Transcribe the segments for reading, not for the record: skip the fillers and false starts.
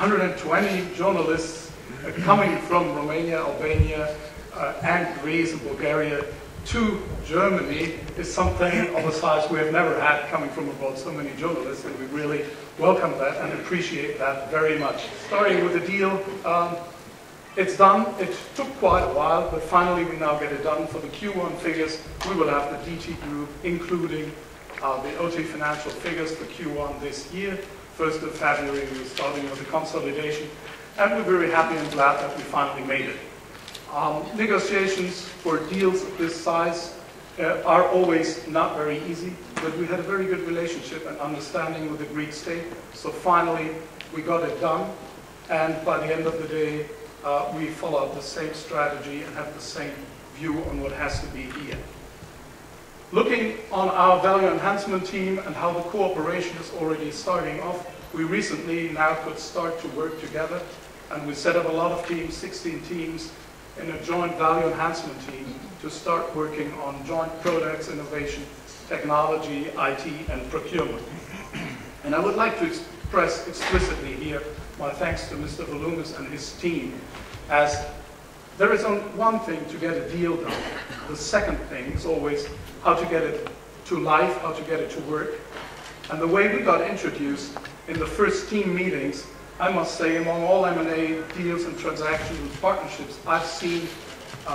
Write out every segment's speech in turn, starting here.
120 journalists coming from Romania, Albania, and Greece and Bulgaria to Germany is something of a size we have never had coming from abroad, so many journalists, and we really welcome that and appreciate that very much. Starting with the deal, it's done. It took quite a while, but finally we now get it done. For the Q1 figures, we will have the DT group, including the OTE financial figures for Q1 this year. 1st of February, we're starting with the consolidation, and we're very happy and glad that we finally made it. Negotiations for deals of this size are always not very easy, but we had a very good relationship and understanding with the Greek state, so finally we got it done, and by the end of the day, we followed the same strategy and have the same view on what has to be here. Looking on our value enhancement team and how the cooperation is already starting off, we recently now could start to work together, and we set up a lot of teams, 16 teams, in a joint value enhancement team to start working on joint products, innovation, technology, IT, and procurement. And I would like to express explicitly here my thanks to Mr. Volumis and his team, as there is only one thing to get a deal done. The second thing is always how to get it to life, how to get it to work. And the way we got introduced in the first team meetings, I must say, among all M&A deals and transactions and partnerships I've seen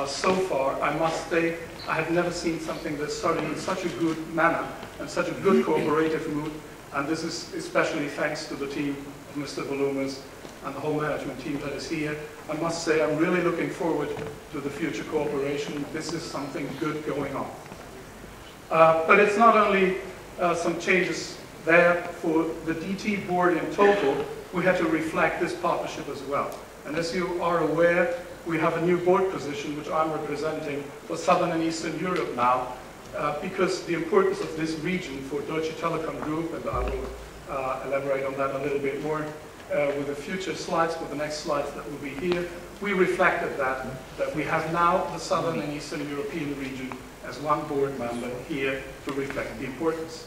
so far, I must say I have never seen something that started in such a good manner and such a good cooperative mood. And this is especially thanks to the team of Mr. Volumis and the whole management team that is here. I must say I'm really looking forward to the future cooperation. This is something good going on. But it's not only some changes there for the DT board in total. We had to reflect this partnership as well. And as you are aware, we have a new board position, which I'm representing for Southern and Eastern Europe now, because the importance of this region for Deutsche Telekom Group, and I will elaborate on that a little bit more with the future slides, with the next slides that will be here. We reflected that we have now the Southern and Eastern European region as one board member here to reflect the importance.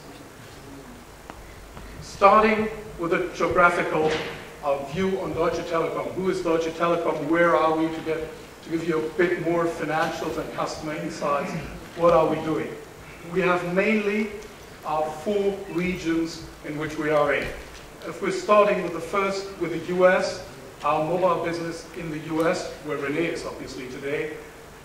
Starting with a geographical view on Deutsche Telekom. Who is Deutsche Telekom? Where are we? To give you a bit more financials and customer insights, what are we doing? We have mainly 4 regions in which we are in. If we're starting with the first, with the US, our mobile business in the US, where René is obviously today,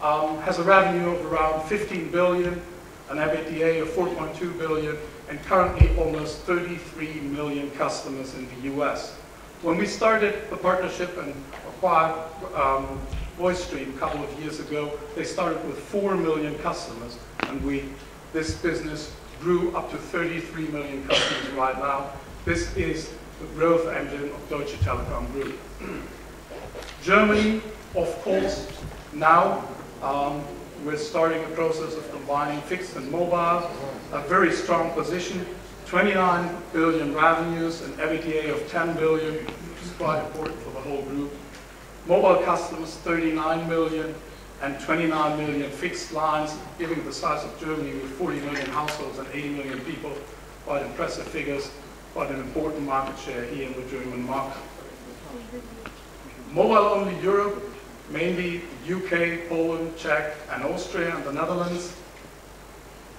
has a revenue of around 15 billion, an EBITDA of 4.2 billion, and currently almost 33 million customers in the US. When we started the partnership and acquired VoiceStream a couple of years ago, they started with 4 million customers, and this business grew up to 33 million customers right now. This is the growth engine of Deutsche Telekom Group. Germany, of course, now we're starting a process of combining fixed and mobile, a very strong position, 29 billion revenues, an EBITDA of 10 billion, which is quite important for the whole group. Mobile customers, 39 million, and 29 million fixed lines, giving the size of Germany with 40 million households and 80 million people. Quite impressive figures, quite an important market share here in the German market. Mobile-only Europe, mainly UK, Poland, Czech, and Austria, and the Netherlands.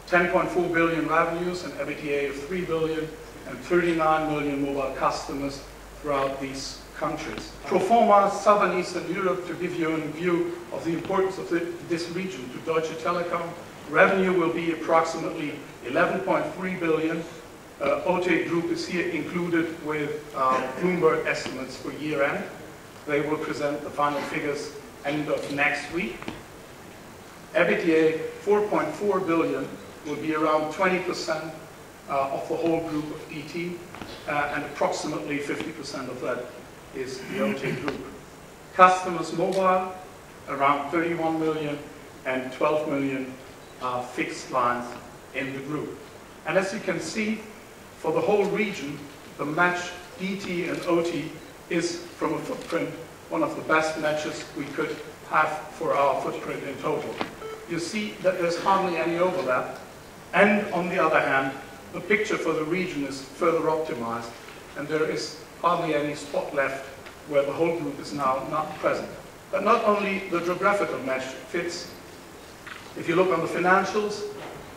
10.4 billion revenues, an EBITDA of 3 billion, and 39 million mobile customers throughout these countries. Pro forma Southern Eastern Europe, to give you a view of the importance of this region to Deutsche Telekom. Revenue will be approximately 11.3 billion. OTE Group is here included with Bloomberg estimates for year end. They will present the final figures end of next week. EBITDA 4.4 billion will be around 20% of the whole group of DT, and approximately 50% of that is the OTE Group. Customers mobile, around 31 million, and 12 million fixed lines in the group. And as you can see, for the whole region, the match DT and OTE is, from a footprint, one of the best matches we could have for our footprint in total. You see that there's hardly any overlap, and on the other hand, the picture for the region is further optimized, and there is hardly any spot left where the whole group is now not present. But not only the geographical mesh fits. If you look on the financials,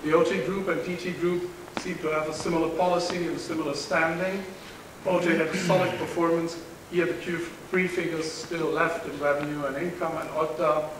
the OTE group and DT group seem to have a similar policy and a similar standing. OTE had a solid performance. Here the Q3 figures still left in revenue and income, and OTE